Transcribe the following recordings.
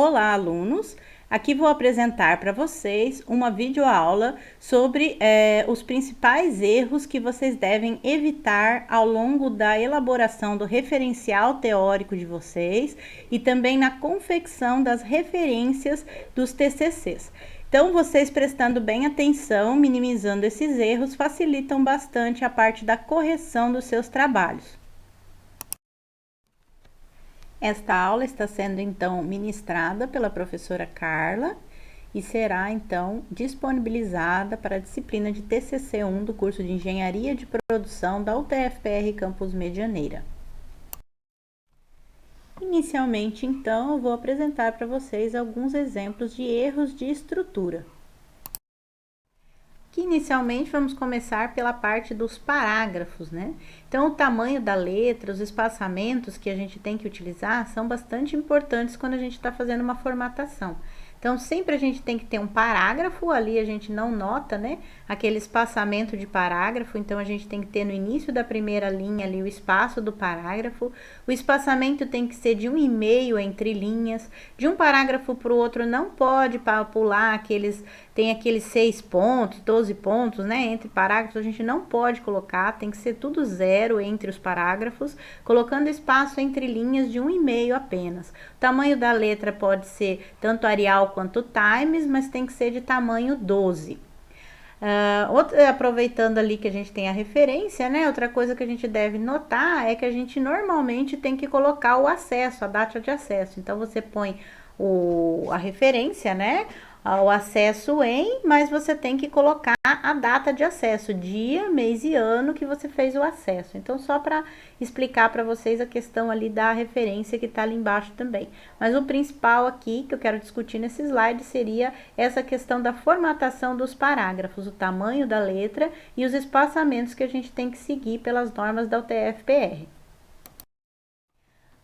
Olá, alunos! Aqui vou apresentar para vocês uma videoaula sobre os principais erros que vocês devem evitar ao longo da elaboração do referencial teórico de vocês e também na confecção das referências dos TCCs. Então, vocês prestando bem atenção, minimizando esses erros, facilitam bastante a parte da correção dos seus trabalhos. Esta aula está sendo então ministrada pela professora Carla e será então disponibilizada para a disciplina de TCC1 do curso de Engenharia de Produção da UTFPR Campus Medianeira. Inicialmente, então, eu vou apresentar para vocês alguns exemplos de erros de estrutura. Que inicialmente vamos começar pela parte dos parágrafos, né? Então, o tamanho da letra, os espaçamentos que a gente tem que utilizar são bastante importantes quando a gente está fazendo uma formatação. Então, sempre a gente tem que ter um parágrafo, ali a gente não nota, né, aquele espaçamento de parágrafo, então a gente tem que ter no início da primeira linha ali o espaço do parágrafo, o espaçamento tem que ser de 1,5 entre linhas, de um parágrafo para o outro não pode pular tem aqueles 6 pontos, 12 pontos, né, entre parágrafos a gente não pode colocar, tem que ser tudo zero entre os parágrafos, colocando espaço entre linhas de 1,5 apenas. O tamanho da letra pode ser tanto Arial quanto Times, mas tem que ser de tamanho 12. Aproveitando ali que a gente tem a referência, né? Outra coisa que a gente deve notar é que a gente normalmente tem que colocar o acesso, a data de acesso. Então, você põe a referência, né? O acesso mas você tem que colocar a data de acesso, dia, mês e ano que você fez o acesso. Então, só para explicar para vocês a questão ali da referência que está ali embaixo também. Mas o principal aqui que eu quero discutir nesse slide seria essa questão da formatação dos parágrafos, o tamanho da letra e os espaçamentos que a gente tem que seguir pelas normas da UTFPR.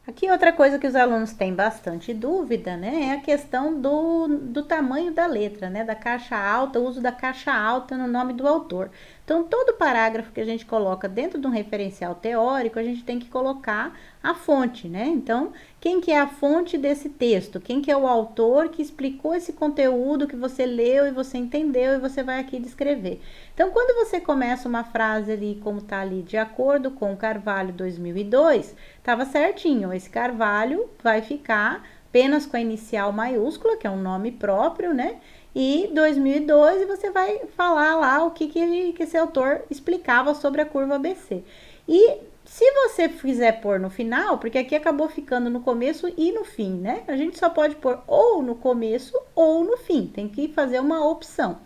Aqui outra coisa que os alunos têm bastante dúvida, né, é a questão do tamanho da letra, né, da caixa alta, o uso da caixa alta no nome do autor. Então, todo parágrafo que a gente coloca dentro de um referencial teórico, a gente tem que colocar a fonte, né? Então, quem que é a fonte desse texto? Quem que é o autor que explicou esse conteúdo que você leu e você entendeu e você vai aqui descrever. Então, quando você começa uma frase ali, como tá ali, de acordo com Carvalho 2002, estava certinho, esse Carvalho vai ficar apenas com a inicial maiúscula, que é um nome próprio, né? E 2002, e você vai falar lá o que esse autor explicava sobre a curva ABC. E se você fizer pôr no final, porque aqui acabou ficando no começo e no fim, né? A gente só pode pôr ou no começo ou no fim, tem que fazer uma opção.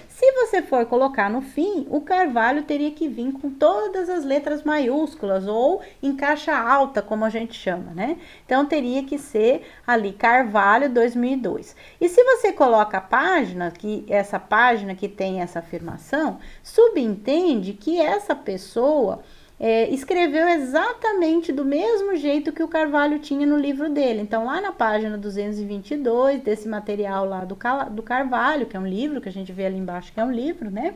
Se você for colocar no fim, o Carvalho teria que vir com todas as letras maiúsculas ou em caixa alta, como a gente chama, né? Então, teria que ser ali Carvalho 2002. E se você coloca a página, essa página que tem essa afirmação, subentende que essa pessoa escreveu exatamente do mesmo jeito que o Carvalho tinha no livro dele. Então, lá na página 222 desse material lá do Carvalho, que é um livro, que a gente vê ali embaixo que é um livro, né?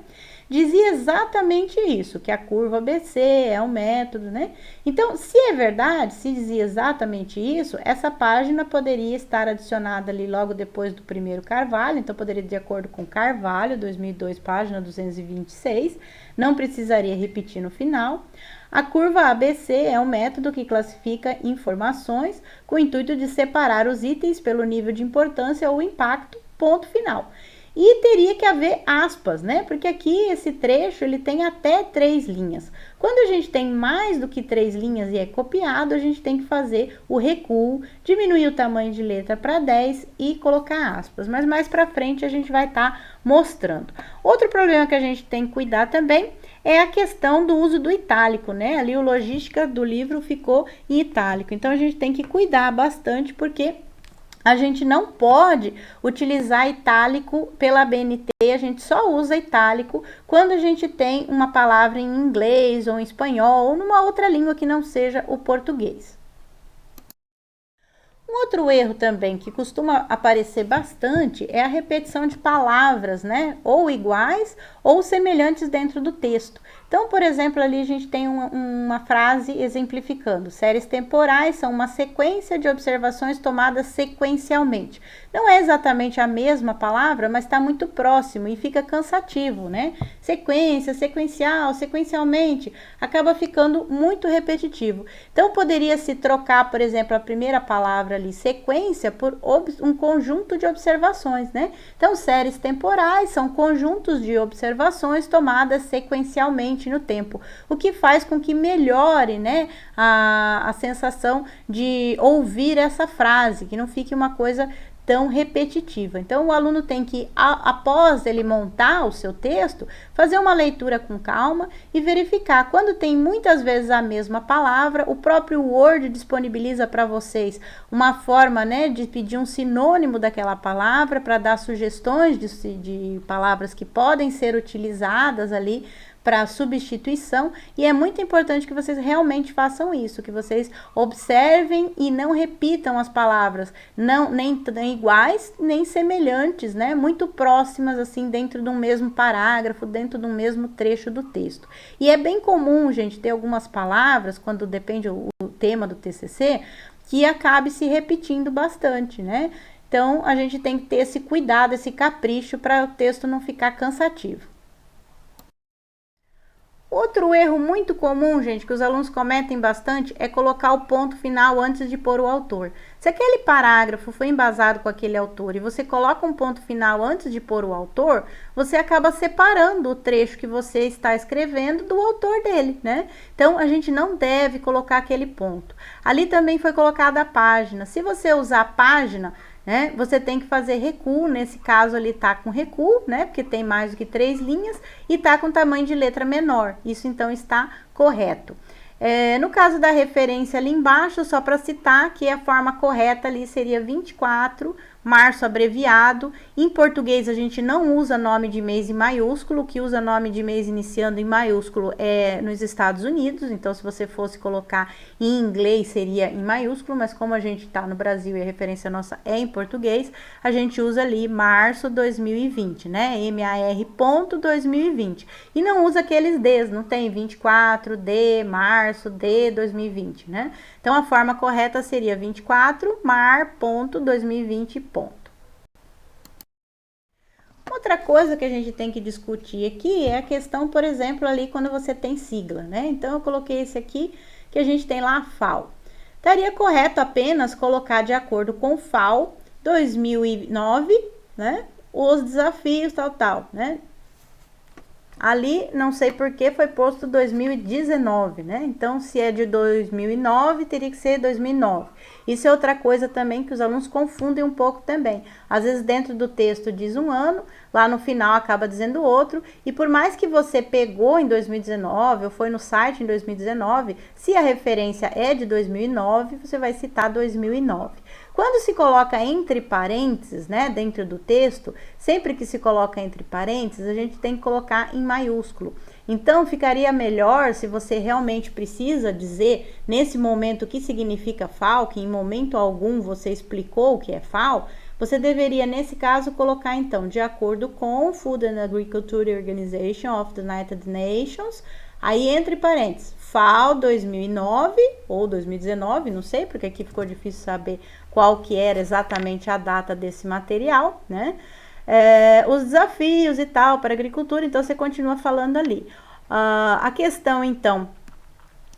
Dizia exatamente isso, que a curva ABC é um método, né? Então, se é verdade, se dizia exatamente isso, essa página poderia estar adicionada ali logo depois do primeiro Carvalho, então poderia de acordo com Carvalho, 2002, página 226, não precisaria repetir no final. A curva ABC é um método que classifica informações com o intuito de separar os itens pelo nível de importância ou impacto, ponto final. E teria que haver aspas, né? Porque aqui esse trecho ele tem até 3 linhas. Quando a gente tem mais do que 3 linhas e é copiado, a gente tem que fazer o recuo, diminuir o tamanho de letra para 10 e colocar aspas. Mas mais para frente a gente vai estar mostrando. Outro problema que a gente tem que cuidar também é a questão do uso do itálico, né? Ali o logística do livro ficou em itálico. Então a gente tem que cuidar bastante porque a gente não pode utilizar itálico pela BNT, a gente só usa itálico quando a gente tem uma palavra em inglês ou em espanhol ou numa outra língua que não seja o português. Um outro erro também que costuma aparecer bastante é a repetição de palavras, né? Ou iguais ou semelhantes dentro do texto. Então, por exemplo, ali a gente tem uma frase exemplificando: séries temporais são uma sequência de observações tomadas sequencialmente. Não é exatamente a mesma palavra, mas está muito próximo e fica cansativo, né? Sequência, sequencial, sequencialmente, acaba ficando muito repetitivo. Então, poderia se trocar, por exemplo, a primeira palavra ali, sequência, por um conjunto de observações, né? Então, séries temporais são conjuntos de observações tomadas sequencialmente no tempo, o que faz com que melhore, né, a sensação de ouvir essa frase, que não fique uma coisa tão repetitiva. Então, o aluno tem que, após ele montar o seu texto, fazer uma leitura com calma e verificar. Quando tem muitas vezes a mesma palavra, o próprio Word disponibiliza para vocês uma forma, né, de pedir um sinônimo daquela palavra, para dar sugestões de palavras que podem ser utilizadas ali para substituição, e é muito importante que vocês realmente façam isso, que vocês observem e não repitam as palavras, nem iguais, nem semelhantes, né? Muito próximas, assim, dentro de um mesmo parágrafo, dentro de um mesmo trecho do texto. E é bem comum, gente, ter algumas palavras, quando depende o tema do TCC, que acabe se repetindo bastante, né? Então, a gente tem que ter esse cuidado, esse capricho, para o texto não ficar cansativo. Outro erro muito comum, gente, que os alunos cometem bastante, é colocar o ponto final antes de pôr o autor. Se aquele parágrafo foi embasado com aquele autor e você coloca um ponto final antes de pôr o autor, você acaba separando o trecho que você está escrevendo do autor dele, né? Então, a gente não deve colocar aquele ponto. Ali também foi colocada a página. Se você usar a página, né, você tem que fazer recuo. Nesse caso ali tá com recuo, né, porque tem mais do que 3 linhas e tá com tamanho de letra menor. Isso então está correto. No caso da referência ali embaixo, só para citar que a forma correta ali seria 24, março abreviado. Em português a gente não usa nome de mês em maiúsculo, o que usa nome de mês iniciando em maiúsculo é nos Estados Unidos, então se você fosse colocar em inglês seria em maiúsculo, mas como a gente está no Brasil e a referência nossa é em português, a gente usa ali março 2020, né, MAR.2020, e não usa aqueles Ds, não tem 24, D, março, D, 2020, né, então a forma correta seria 24, mar.2020, ponto. Outra coisa que a gente tem que discutir aqui é a questão, por exemplo, ali quando você tem sigla, né? Então, eu coloquei esse aqui, que a gente tem lá a FAO. Estaria correto apenas colocar de acordo com o FAO 2009, né? Os desafios, tal, né? Ali, não sei por que foi posto 2019, né? Então, se é de 2009, teria que ser 2009. Isso é outra coisa também que os alunos confundem um pouco também. Às vezes, dentro do texto diz um ano, lá no final acaba dizendo outro, e por mais que você pegou em 2019 ou foi no site em 2019, se a referência é de 2009, você vai citar 2009. Quando se coloca entre parênteses, né, dentro do texto, sempre que se coloca entre parênteses, a gente tem que colocar em maiúsculo. Então, ficaria melhor, se você realmente precisa dizer, nesse momento, o que significa FAO, que em momento algum você explicou o que é FAO, você deveria, nesse caso, colocar, então, de acordo com Food and Agriculture Organization of the United Nations, aí entre parênteses, FAO 2009 ou 2019, não sei, porque aqui ficou difícil saber qual que era exatamente a data desse material, né? Os desafios e tal para a agricultura, então você continua falando ali. A questão, então,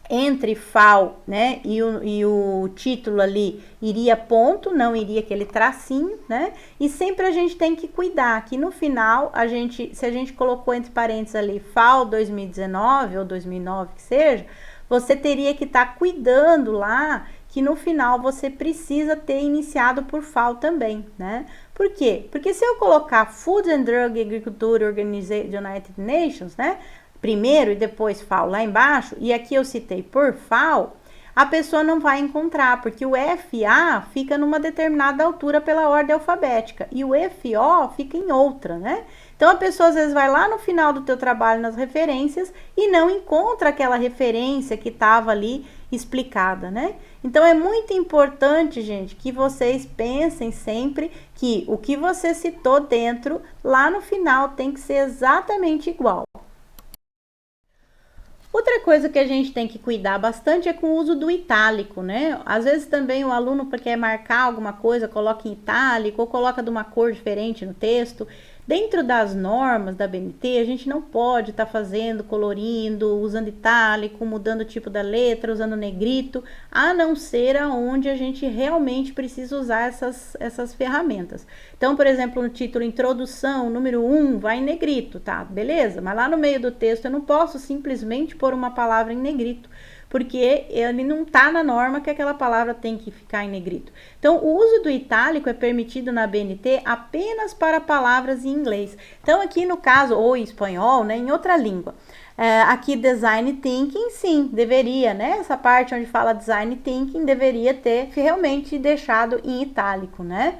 entre FAO, né, e o título ali, iria ponto, não iria aquele tracinho, né? E sempre a gente tem que cuidar que no final, se a gente colocou entre parênteses ali FAO 2019 ou 2009 que seja, você teria que estar cuidando lá que no final você precisa ter iniciado por FAO também, né? Por quê? Porque se eu colocar Food and Drug Agriculture Organization United Nations, né, primeiro e depois FAO lá embaixo, e aqui eu citei por FAO, a pessoa não vai encontrar, porque o FA fica numa determinada altura pela ordem alfabética, e o FO fica em outra, né? Então, a pessoa às vezes vai lá no final do teu trabalho nas referências e não encontra aquela referência que estava ali explicada, né? Então, é muito importante, gente, que vocês pensem sempre que o que você citou dentro, lá no final, tem que ser exatamente igual. Outra coisa que a gente tem que cuidar bastante é com o uso do itálico, né? Às vezes também o aluno quer marcar alguma coisa, coloca em itálico ou coloca de uma cor diferente no texto. Dentro das normas da BNT, a gente não pode estar fazendo, colorindo, usando itálico, mudando o tipo da letra, usando negrito, a não ser aonde a gente realmente precisa usar essas ferramentas. Então, por exemplo, no título Introdução, número 1, vai em negrito, tá? Beleza, mas lá no meio do texto eu não posso simplesmente pôr uma palavra em negrito, porque ele não está na norma que aquela palavra tem que ficar em negrito. Então, o uso do itálico é permitido na BNT apenas para palavras em inglês. Então, aqui no caso, ou em espanhol, né, em outra língua. Aqui, Design Thinking, sim, deveria, né? Essa parte onde fala Design Thinking deveria ter realmente deixado em itálico, né?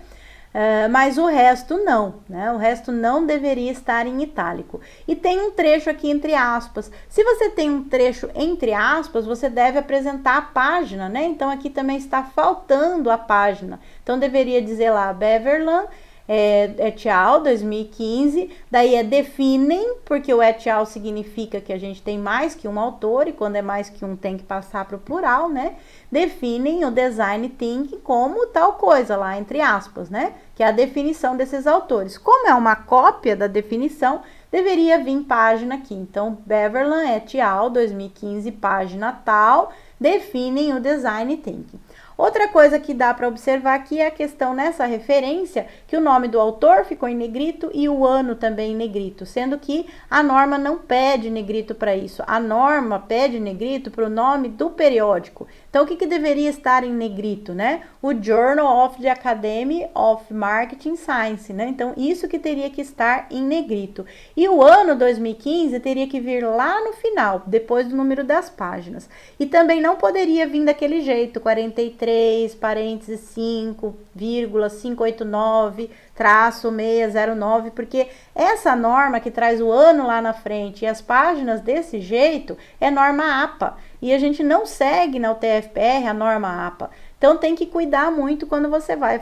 Mas o resto não, né? O resto não deveria estar em itálico. E tem um trecho aqui entre aspas. Se você tem um trecho entre aspas, você deve apresentar a página, né? Então, aqui também está faltando a página. Então, deveria dizer lá, Beverland, et al, 2015, daí definem, porque o et al significa que a gente tem mais que um autor, e quando é mais que um tem que passar para o plural, né? Definem o design thinking como tal coisa lá, entre aspas, né? Que é a definição desses autores. Como é uma cópia da definição, deveria vir página aqui. Então, Beverland et al, 2015, página tal, definem o design thinking. Outra coisa que dá para observar aqui é a questão nessa referência, que o nome do autor ficou em negrito e o ano também em negrito, sendo que a norma não pede negrito para isso. A norma pede negrito para o nome do periódico. Então, o que deveria estar em negrito, né? O Journal of the Academy of Marketing Science, né? Então, isso que teria que estar em negrito. E o ano 2015 teria que vir lá no final, depois do número das páginas. E também não poderia vir daquele jeito, 43, parênteses 5, vírgula 589, traço 609, porque essa norma que traz o ano lá na frente e as páginas desse jeito é norma APA. E a gente não segue na UTF-PR a norma APA. Então, tem que cuidar muito quando você vai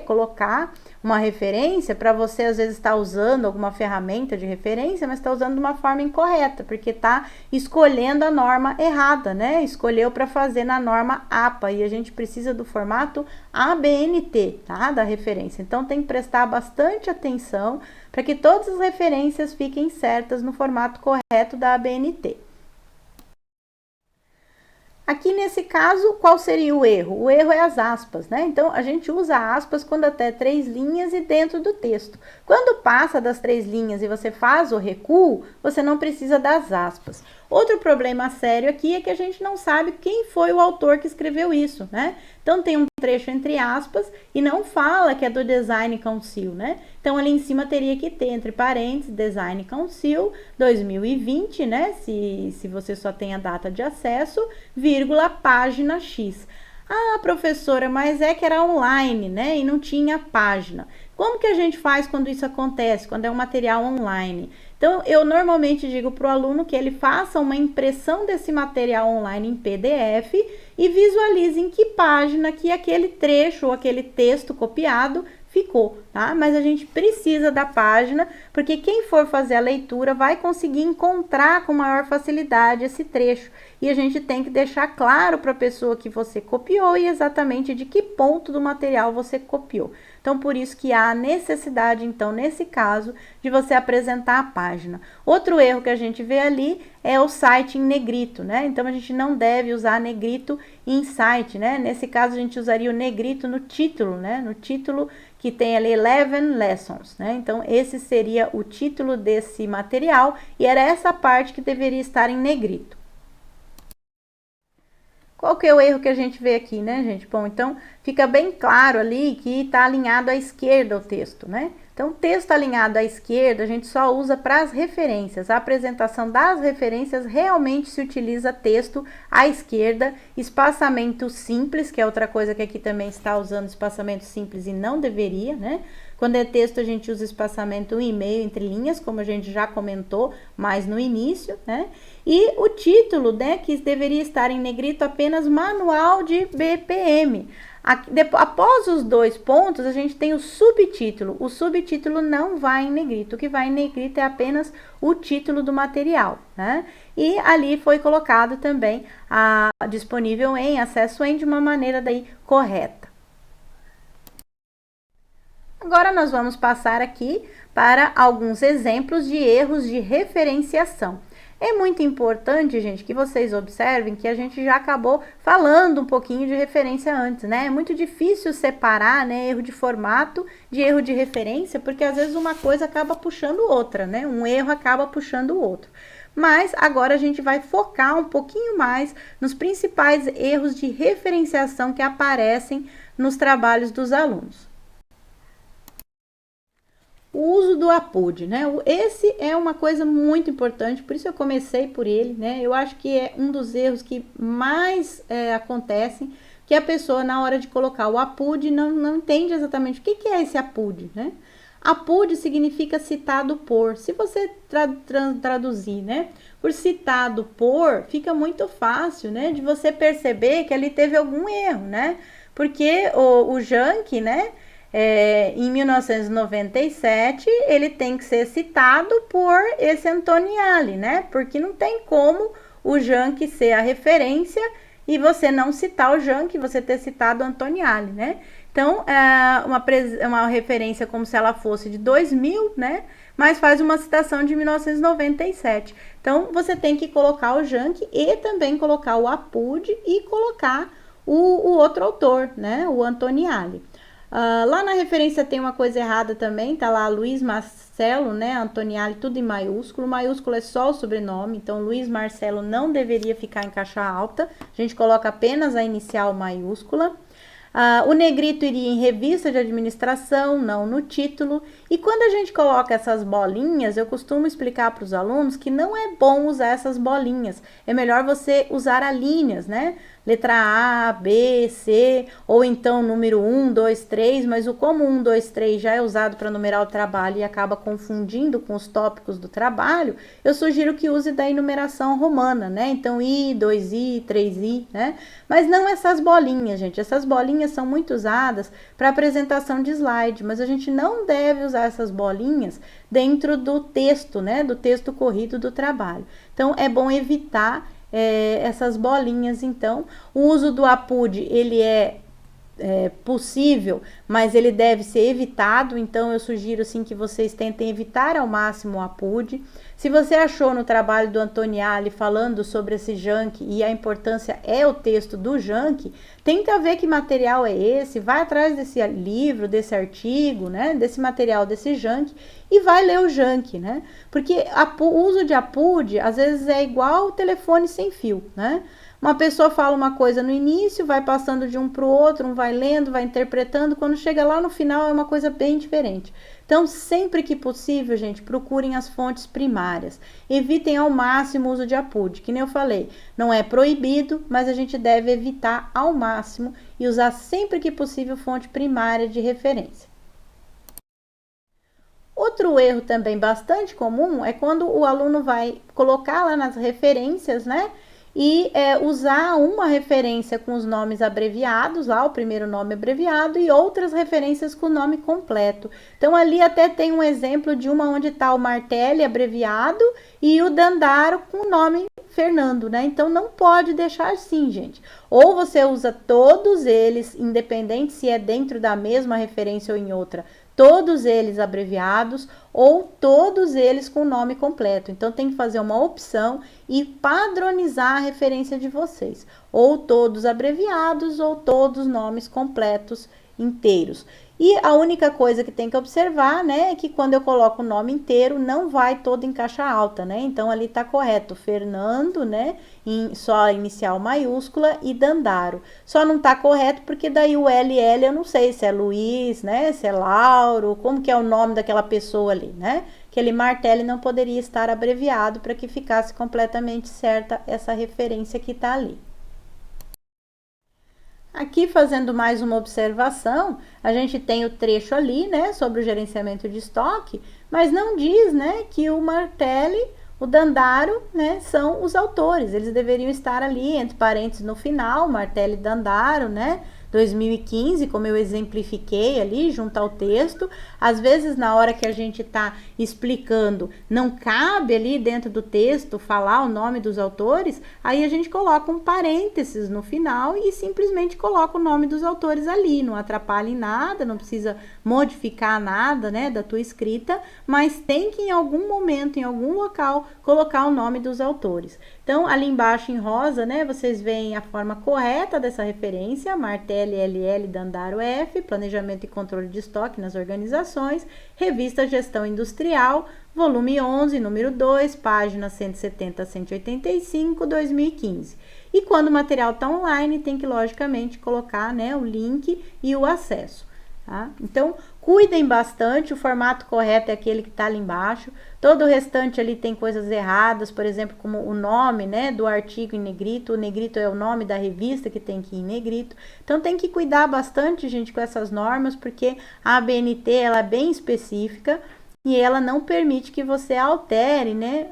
colocar uma referência, para você às vezes estar usando alguma ferramenta de referência, mas está usando de uma forma incorreta, porque está escolhendo a norma errada, né? Escolheu para fazer na norma APA, e a gente precisa do formato ABNT, tá? Da referência. Então, tem que prestar bastante atenção para que todas as referências fiquem certas no formato correto da ABNT. Aqui nesse caso, qual seria o erro? O erro é as aspas, né? Então, a gente usa aspas quando até 3 linhas e dentro do texto. Quando passa das 3 linhas e você faz o recuo, você não precisa das aspas. Outro problema sério aqui é que a gente não sabe quem foi o autor que escreveu isso, né? Então, tem um trecho entre aspas e não fala que é do Design Council, né? Então, ali em cima teria que ter, entre parênteses, Design Council 2020, né? Se você só tem a data de acesso, vírgula, página X. Ah, professora, mas é que era online, né? E não tinha página. Como que a gente faz quando isso acontece, quando é um material online? Então, eu normalmente digo para o aluno que ele faça uma impressão desse material online em PDF e visualize em que página que aquele trecho ou aquele texto copiado ficou, tá? Mas a gente precisa da página, porque quem for fazer a leitura vai conseguir encontrar com maior facilidade esse trecho. E a gente tem que deixar claro para a pessoa que você copiou e exatamente de que ponto do material você copiou. Então, por isso que há necessidade, então, nesse caso, de você apresentar a página. Outro erro que a gente vê ali é o site em negrito, né? Então, a gente não deve usar negrito em site, né? Nesse caso, a gente usaria o negrito no título, né? No título que tem ali 11 lessons, né? Então, esse seria o título desse material e era essa parte que deveria estar em negrito. Qual que é o erro que a gente vê aqui, né, gente? Bom, então, fica bem claro ali que está alinhado à esquerda o texto, né? Então, texto alinhado à esquerda, a gente só usa para as referências. A apresentação das referências realmente se utiliza texto à esquerda, espaçamento simples, que é outra coisa que aqui também está usando espaçamento simples e não deveria, né? Quando é texto, a gente usa espaçamento 1,5 entre linhas, como a gente já comentou mais no início, né? E o título, né, que deveria estar em negrito apenas Manual de BPM. Aqui, após os 2 pontos, a gente tem o subtítulo. O subtítulo não vai em negrito. O que vai em negrito é apenas o título do material, né? E ali foi colocado também disponível em acesso de uma maneira daí correta. Agora nós vamos passar aqui para alguns exemplos de erros de referenciação. É muito importante, gente, que vocês observem que a gente já acabou falando um pouquinho de referência antes, né? É muito difícil separar, né, erro de formato de erro de referência, porque às vezes uma coisa acaba puxando outra, né? Um erro acaba puxando o outro. Mas agora a gente vai focar um pouquinho mais nos principais erros de referenciação que aparecem nos trabalhos dos alunos. O uso do APUD, né? Esse é uma coisa muito importante, por isso eu comecei por ele, né? Eu acho que é um dos erros que mais acontecem, que a pessoa, na hora de colocar o APUD, não entende exatamente o que é esse APUD, né? APUD significa citado por. Se você traduzir, né, por citado por, fica muito fácil, né, de você perceber que ali teve algum erro, né? Porque o Jank, né, em 1997, ele tem que ser citado por esse Antoniali, né? Porque não tem como o Jank ser a referência e você não citar o Jank, você ter citado o Antoniali, né? Então, é uma referência como se ela fosse de 2000, né? Mas faz uma citação de 1997. Então, você tem que colocar o Jank e também colocar o APUD e colocar o outro autor, né? O Antoniali. Lá na referência tem uma coisa errada também, tá lá Luiz Marcelo, né, Antoniali, tudo em maiúsculo. Maiúsculo é só o sobrenome, então Luiz Marcelo não deveria ficar em caixa alta. A gente coloca apenas a inicial maiúscula. O negrito iria em revista de administração, não no título. E quando a gente coloca essas bolinhas, eu costumo explicar para os alunos que não é bom usar essas bolinhas. É melhor você usar as linhas, né? Letra A, B, C, ou então número 1, 2, 3, mas como 1, 2, 3 já é usado para numerar o trabalho e acaba confundindo com os tópicos do trabalho, eu sugiro que use da enumeração romana, né? Então, I, 2I, 3I, né? Mas não essas bolinhas, gente. Essas bolinhas são muito usadas para apresentação de slide, mas a gente não deve usar essas bolinhas dentro do texto, né? Do texto corrido do trabalho. Então, é bom evitar essas bolinhas. Então, o uso do APUD, ele é possível, mas ele deve ser evitado. Então, eu sugiro sim que vocês tentem evitar ao máximo o APUD. Se você achou no trabalho do Antoniali falando sobre esse Jank e a importância é o texto do Jank, tenta ver que material é esse, vai atrás desse livro, desse artigo, né, desse material, desse Jank, e vai ler o Jank, né? Porque o uso de APUD, às vezes, é igual o telefone sem fio, né? Uma pessoa fala uma coisa no início, vai passando de um para o outro, um vai lendo, vai interpretando, quando chega lá no final é uma coisa bem diferente. Então, sempre que possível, gente, procurem as fontes primárias. Evitem ao máximo o uso de APUD, que nem eu falei, não é proibido, mas a gente deve evitar ao máximo e usar sempre que possível fonte primária de referência. Outro erro também bastante comum é quando o aluno vai colocar lá nas referências, né? E usar uma referência com os nomes abreviados, lá o primeiro nome abreviado, e outras referências com o nome completo. Então, ali até tem um exemplo de uma onde está o Martelli abreviado e o Dandaro com o nome Fernando, né? Então, não pode deixar assim, gente. Ou você usa todos eles, independente se é dentro da mesma referência ou em outra, todos eles abreviados ou todos eles com o nome completo. Então, tem que fazer uma opção e padronizar a referência de vocês. Ou todos abreviados ou todos nomes completos inteiros. E a única coisa que tem que observar, né, é que quando eu coloco o nome inteiro, não vai todo em caixa alta, né? Então, ali tá correto, Fernando, né, só inicial maiúscula e Dandaro. Só não tá correto porque daí o LL eu não sei se é Luiz, né, se é Lauro, como que é o nome daquela pessoa ali, né? Aquele Martelli não poderia estar abreviado para que ficasse completamente certa essa referência que tá ali. Aqui, fazendo mais uma observação, a gente tem o trecho ali, né, sobre o gerenciamento de estoque, mas não diz, né, que o Martelli, o Dandaro, né, são os autores. Eles deveriam estar ali, entre parênteses, no final, Martelli e Dandaro, né, 2015, como eu exemplifiquei ali, junto ao texto. Às vezes, na hora que a gente está explicando, não cabe ali dentro do texto falar o nome dos autores, aí a gente coloca um parênteses no final e simplesmente coloca o nome dos autores ali, não atrapalha em nada, não precisa modificar nada, né, da tua escrita, mas tem que em algum momento, em algum local, colocar o nome dos autores. Então, ali embaixo em rosa, né, vocês veem a forma correta dessa referência, Martelli, LL, Dandaro, F, Planejamento e Controle de Estoque nas Organizações, Revista Gestão Industrial, volume 11, número 2, páginas 170 a 185, 2015. E quando o material está online, tem que, logicamente, colocar, né, o link e o acesso. Tá? Então, cuidem bastante, o formato correto é aquele que está ali embaixo, todo o restante ali tem coisas erradas, por exemplo, como o nome, né, do artigo em negrito, o negrito é o nome da revista que tem que ir em negrito, então tem que cuidar bastante, gente, com essas normas, porque a ABNT, ela é bem específica, e ela não permite que você altere, né,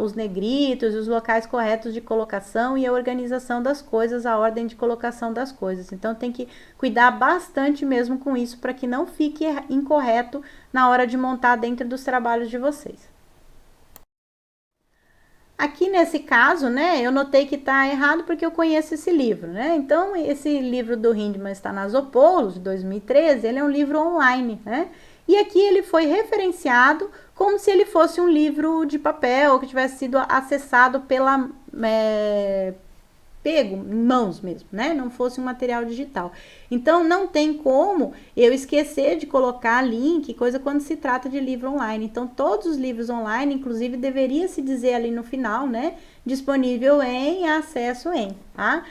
os negritos, os locais corretos de colocação e a organização das coisas, a ordem de colocação das coisas. Então, tem que cuidar bastante mesmo com isso para que não fique incorreto na hora de montar dentro dos trabalhos de vocês. Aqui nesse caso, né, eu notei que está errado porque eu conheço esse livro, né? Então, esse livro do Hindman está na Zopolos, de 2013, ele é um livro online, né? E aqui ele foi referenciado como se ele fosse um livro de papel que tivesse sido acessado pela pego em mãos mesmo, né? Não fosse um material digital. Então não tem como eu esquecer de colocar link, coisa quando se trata de livro online. Então todos os livros online, inclusive, deveria se dizer ali no final, né? Disponível em, acesso em, tá?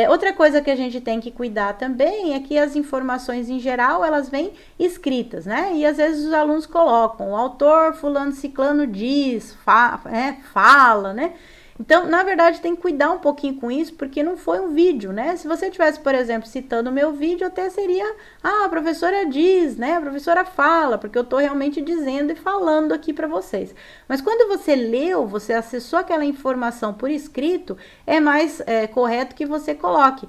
Outra coisa que a gente tem que cuidar também é que as informações em geral, elas vêm escritas, né? E às vezes os alunos colocam, o autor fulano ciclano diz, fala, né? Então, na verdade, tem que cuidar um pouquinho com isso, porque não foi um vídeo, né? Se você tivesse, por exemplo, citando o meu vídeo, até seria, a professora diz, né? A professora fala, porque eu tô realmente dizendo e falando aqui para vocês. Mas quando você leu, você acessou aquela informação por escrito, é mais correto que você coloque.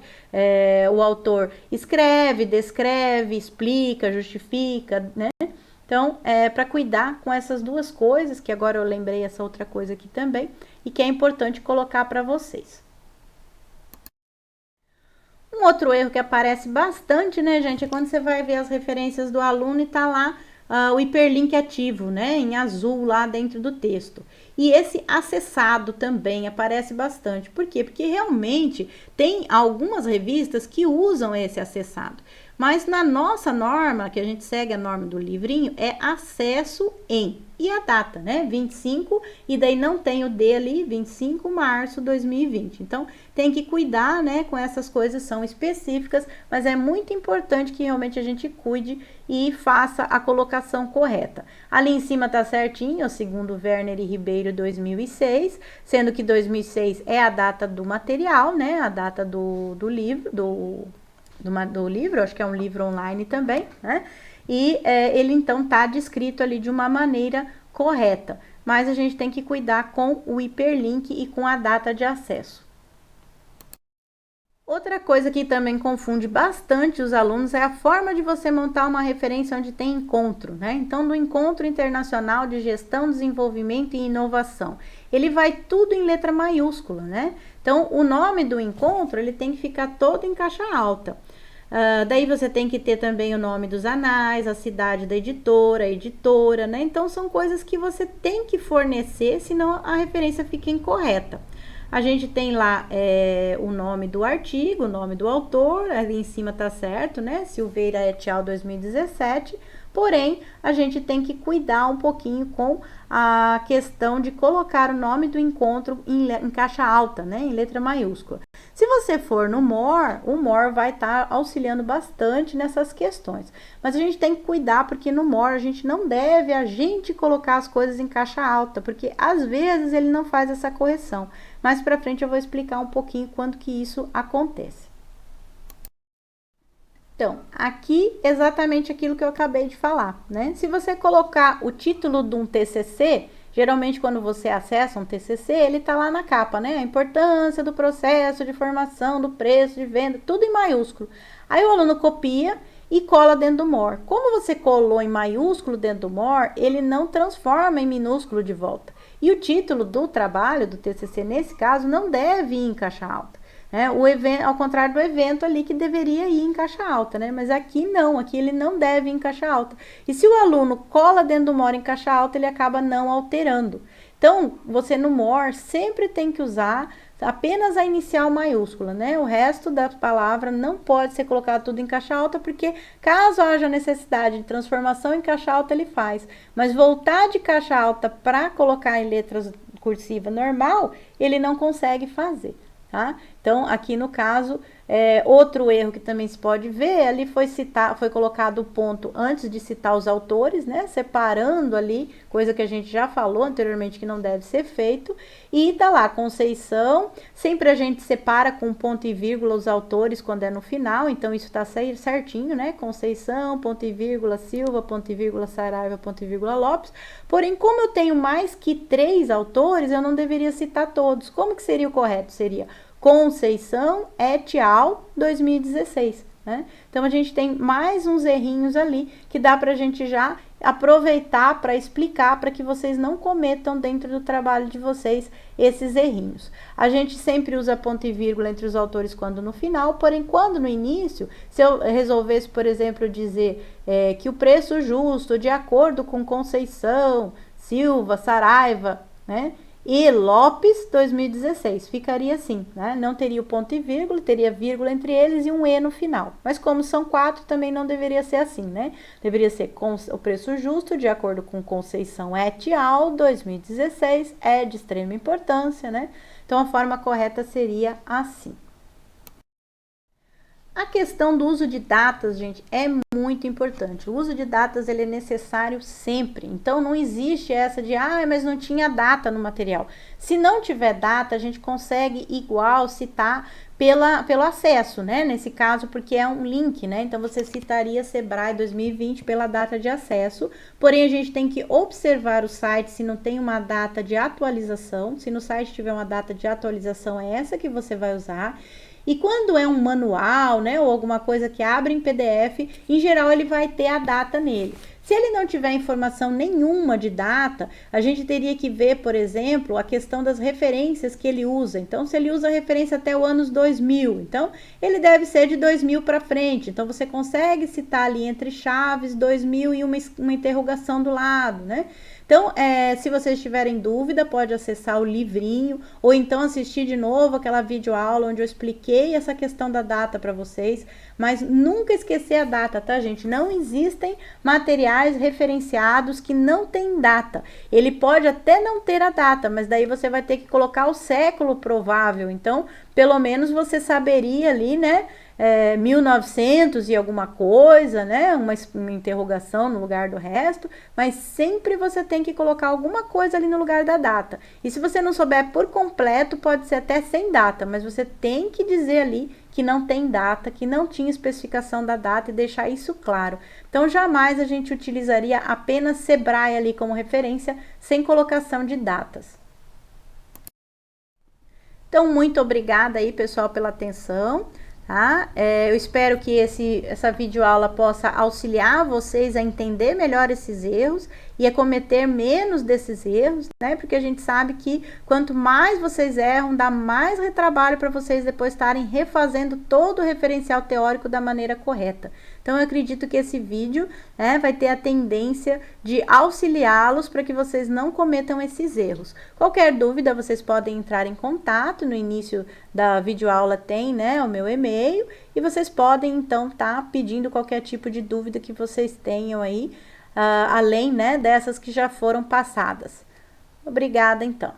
O autor escreve, descreve, explica, justifica, né? Então, para cuidar com essas duas coisas, que agora eu lembrei essa outra coisa aqui também, e que é importante colocar para vocês. Um outro erro que aparece bastante, né, gente, é quando você vai ver as referências do aluno e tá lá o hiperlink ativo, né, em azul lá dentro do texto. E esse acessado também aparece bastante. Por quê? Porque realmente tem algumas revistas que usam esse acessado. Mas na nossa norma, que a gente segue a norma do livrinho, é acesso em. E a data, né? 25, e daí não tem o D ali, 25 de março de 2020. Então, tem que cuidar, né, com essas coisas, são específicas, mas é muito importante que realmente a gente cuide e faça a colocação correta. Ali em cima tá certinho, segundo Werner e Ribeiro, 2006, sendo que 2006 é a data do material, né, a data do livro, do livro, acho que é um livro online também, né? E ele então tá descrito ali de uma maneira correta, mas a gente tem que cuidar com o hiperlink e com a data de acesso. Outra coisa que também confunde bastante os alunos é a forma de você montar uma referência onde tem encontro, né? Então, no Encontro Internacional de Gestão, Desenvolvimento e Inovação, ele vai tudo em letra maiúscula, né? Então, o nome do encontro, ele tem que ficar todo em caixa alta. Daí você tem que ter também o nome dos anais, a cidade da editora, a editora, né? Então, são coisas que você tem que fornecer, senão a referência fica incorreta. A gente tem lá o nome do artigo, o nome do autor, ali em cima tá certo, né? Silveira et al. 2017. Porém, a gente tem que cuidar um pouquinho com a questão de colocar o nome do encontro em caixa alta, né? Em letra maiúscula. Se você for no More, o More vai estar auxiliando bastante nessas questões. Mas a gente tem que cuidar, porque no More a gente não deve colocar as coisas em caixa alta, porque às vezes ele não faz essa correção. Mais para frente eu vou explicar um pouquinho quando que isso acontece. Então, aqui exatamente aquilo que eu acabei de falar, né? Se você colocar o título de um TCC, geralmente quando você acessa um TCC, ele tá lá na capa, né? A importância do processo de formação, do preço de venda, tudo em maiúsculo. Aí o aluno copia e cola dentro do More. Como você colou em maiúsculo dentro do More, ele não transforma em minúsculo de volta. E o título do trabalho, do TCC, nesse caso, não deve ir em caixa alta. O evento, ao contrário do evento ali que deveria ir em caixa alta, né? Mas aqui não, aqui ele não deve ir em caixa alta. E se o aluno cola dentro do More em caixa alta, ele acaba não alterando. Então, você no More sempre tem que usar apenas a inicial maiúscula, né? O resto da palavra não pode ser colocado tudo em caixa alta, porque caso haja necessidade de transformação em caixa alta, ele faz. Mas voltar de caixa alta para colocar em letras cursiva normal, ele não consegue fazer. Tá? Então, aqui no caso, outro erro que também se pode ver, ali foi colocado o ponto antes de citar os autores, né? Separando ali, coisa que a gente já falou anteriormente que não deve ser feito, e tá lá, Conceição, sempre a gente separa com ponto e vírgula os autores quando é no final, então isso tá certinho, né? Conceição, ponto e vírgula, Silva, ponto e vírgula, Saraiva, ponto e vírgula, Lopes. Porém, como eu tenho mais que 3 autores, eu não deveria citar todos. Como que seria o correto? Seria Conceição et al. 2016, né? Então, a gente tem mais uns errinhos ali que dá pra gente já aproveitar para explicar, para que vocês não cometam dentro do trabalho de vocês esses errinhos. A gente sempre usa ponto e vírgula entre os autores quando no final, porém, quando no início, se eu resolvesse, por exemplo, dizer que o preço justo, de acordo com Conceição, Silva, Saraiva, né? E Lopes 2016, ficaria assim, né? Não teria o ponto e vírgula, teria vírgula entre eles e um E no final. Mas como são 4, também não deveria ser assim, né? Deveria ser com o preço justo, de acordo com Conceição et al. 2016, é de extrema importância, né? Então, a forma correta seria assim. A questão do uso de datas, gente, é muito importante. O uso de datas, ele é necessário sempre. Então, não existe essa de, mas não tinha data no material. Se não tiver data, a gente consegue igual citar pelo acesso, né? Nesse caso, porque é um link, né? Então, você citaria Sebrae 2020 pela data de acesso. Porém, a gente tem que observar o site se não tem uma data de atualização. Se no site tiver uma data de atualização, é essa que você vai usar. E quando é um manual, né, ou alguma coisa que abre em PDF, em geral ele vai ter a data nele. Se ele não tiver informação nenhuma de data, a gente teria que ver, por exemplo, a questão das referências que ele usa. Então, se ele usa referência até o ano 2000, então ele deve ser de 2000 para frente. Então, você consegue citar ali entre chaves 2000 e uma interrogação do lado, né? Então, se vocês tiverem dúvida, pode acessar o livrinho ou então assistir de novo aquela videoaula onde eu expliquei essa questão da data para vocês, mas nunca esquecer a data, tá, gente? Não existem materiais referenciados que não tem data. Ele pode até não ter a data, mas daí você vai ter que colocar o século provável. Então, pelo menos você saberia ali, né? 1900 e alguma coisa, né? Uma interrogação no lugar do resto, mas sempre você tem que colocar alguma coisa ali no lugar da data. E se você não souber por completo, pode ser até sem data, mas você tem que dizer ali que não tem data, que não tinha especificação da data e deixar isso claro. Então, jamais a gente utilizaria apenas Sebrae ali como referência, sem colocação de datas. Então, muito obrigada aí, pessoal, pela atenção. Tá? Eu espero que essa videoaula possa auxiliar vocês a entender melhor esses erros e a cometer menos desses erros, né? Porque a gente sabe que quanto mais vocês erram, dá mais retrabalho para vocês depois estarem refazendo todo o referencial teórico da maneira correta. Então, eu acredito que esse vídeo, né, vai ter a tendência de auxiliá-los para que vocês não cometam esses erros. Qualquer dúvida, vocês podem entrar em contato. No início da videoaula tem, né, o meu e-mail, e vocês podem, então, pedindo qualquer tipo de dúvida que vocês tenham aí, além, né, dessas que já foram passadas. Obrigada, então.